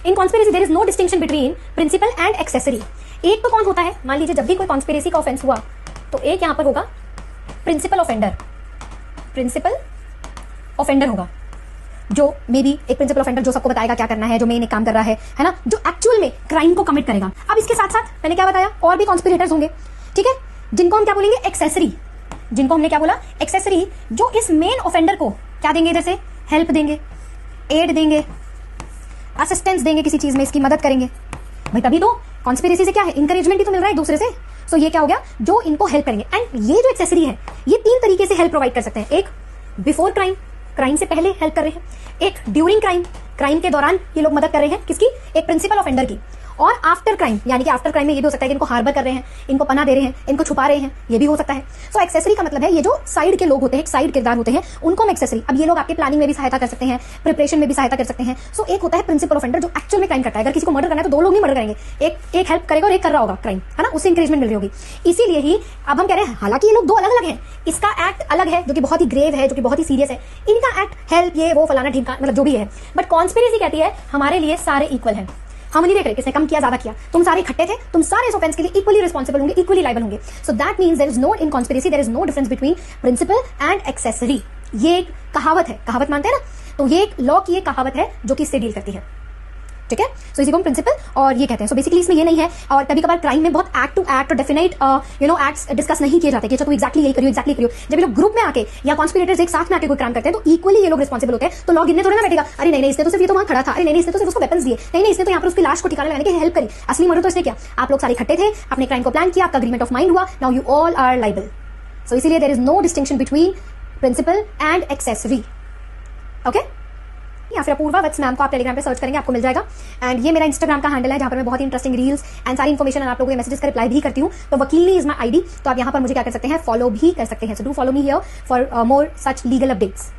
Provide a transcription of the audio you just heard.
In conspiracy there is no distinction between principal and accessory. एक तो कौन होता है, मान लीजिए जब भी कोई कॉन्स्पिरेसी का ऑफेंस हुआ तो एक यहां पर होगा प्रिंसिपल ऑफेंडर, प्रिंसिपल ऑफेंडर होगा जो मे बी एक प्रिंसिपल ऑफेंडर जो सबको बताएगा क्या करना है, जो मेन एक काम कर रहा है ना, जो एक्चुअल में क्राइम को कमिट करेगा। अब इसके साथ साथ मैंने क्या बताया, और भी कॉन्स्पिरेटर्स होंगे, ठीक है, जिनको हम क्या बोलेंगे, एक्सेसरी, जिनको हमने क्या बोला, एक्सेसरी, जो इस मेन ऑफेंडर को क्या देंगे, जैसे हेल्प देंगे, एड देंगे, असिस्टेंस देंगे, किसी चीज में इसकी मदद करेंगे। भाई तभी तो कॉन्स्पिरेसी से क्या है, इंकरेजमेंट ही तो मिल रहा है एक दूसरे से। सो ये क्या हो गया, जो इनको हेल्प करेंगे। एंड ये जो एक्सेसरी है ये 3 तरीके से हेल्प प्रोवाइड कर सकते हैं। एक बिफोर क्राइम, क्राइम से पहले हेल्प कर रहे हैं, एक ड्यूरिंग क्राइम, क्राइम के दौरान ये लोग मदद कर रहे हैं, किसकी, एक प्रिंसिपल ऑफेंडर की, और आफ्टर क्राइम, यानी कि आफ्टर क्राइम में ये भी हो सकता है कि इनको हार्बर कर रहे हैं, इनको पनाह दे रहे हैं, इनको छुपा रहे हैं, ये भी हो सकता है। सो एक्सेसरी का मतलब है ये जो साइड के लोग होते हैं, साइड किरदार होते हैं, उनको हम एक्सेसरी। अब ये लोग आपके प्लानिंग में भी सहायता कर सकते हैं, प्रिपरेशन में भी सहायता कर सकते हैं। सो एक होता है प्रिंसिपल ऑफेंडर जो एक्चुअल में क्राइम करता है। अगर किसी को मर्डर करना है तो 2 लोग नहीं मर्डर करेंगे, एक हेल्प करेगा और एक कर रहा होगा क्राइम, है ना, उससे इंकरेजमेंट मिल रही होगी। इसीलिए ही अब हम कह रहे हैं, हालांकि ये लोग 2 अलग अलग हैं, इसका एक्ट अलग है जो कि बहुत ही ग्रेव है, जो कि बहुत ही सीरियस है, इनका एक्ट हेल्प ये वो फलाना ठीक मतलब जो भी है, बट कॉन्स्पिरेसी कहती है हमारे लिए सारे इक्वल हैं। हम नहीं देख रहे किसने कम किया, ज्यादा किया, तुम सारे इकट्ठे थे, तुम सारे इस ऑफेंस के लिए इक्वली रिस्पॉन्सिबल होंगे, इक्वली लायबल होंगे। So that means there is no, in conspiracy there is no difference between principal and accessory. ये एक कहावत है, कहावत मानते हैं ना, तो ये एक लॉ की एक कहावत है जो कि इससे डील करती है, ठीक है। सो इसी को हम प्रिंसिपल और ये कहते हैं। सो बेसिकली इसमें ये नहीं है, और कभी कभार क्राइम में बहुत एक्ट टू एक्ट और डेफिनेट एक्ट्स डिस्कस नहीं किए जाते कि अच्छा तुम एक्जैक्टली यही करियो, एक्जैक्टली करियो। जब ये लोग ग्रुप में आके या कॉन्स्पिरेटर्स एक साथ में आके कोई काम करते हैं तो इक्वली ये लोग रिस्पॉन्सिबल होते हैं। तो लॉ गिनने थोड़ा ना बैठेगा, अरे नहीं इसने तो सिर्फ ये तो वहां खड़ा था, अरे नहीं इसने तो सिर्फ उसको वेपन्स दिए, नहीं इसने तो यहाँ पर उसकी लाश को ठिकाने लगाने की हेल्प करी, असली मर्डर तो इसने किया। आप लोग सारे इकट्ठे थे, अपने क्राइम को प्लान किया, आपका एग्रीमेंट ऑफ माइंड हुआ, now you all are liable. So इसीलिए there is no distinction between principal and accessory, okay. या फिर अपूर्वा वत्स मैम को आप टेलीग्राम पे सर्च करेंगे, आपको मिल जाएगा। एंड ये मेरा इंस्टाग्राम का हैंडल है जहां पर मैं बहुत ही इंटरेस्टिंग रील्स एंड सारी इन्फॉर्मेशन आप लोगों के मैसेजेस का रिप्लाई भी करती हूँ। तो वकीली इज माई आईडी, तो आप यहाँ पर मुझे क्या कर सकते हैं, फॉलो भी कर सकते हैं। So do follow me here for more such legal updates.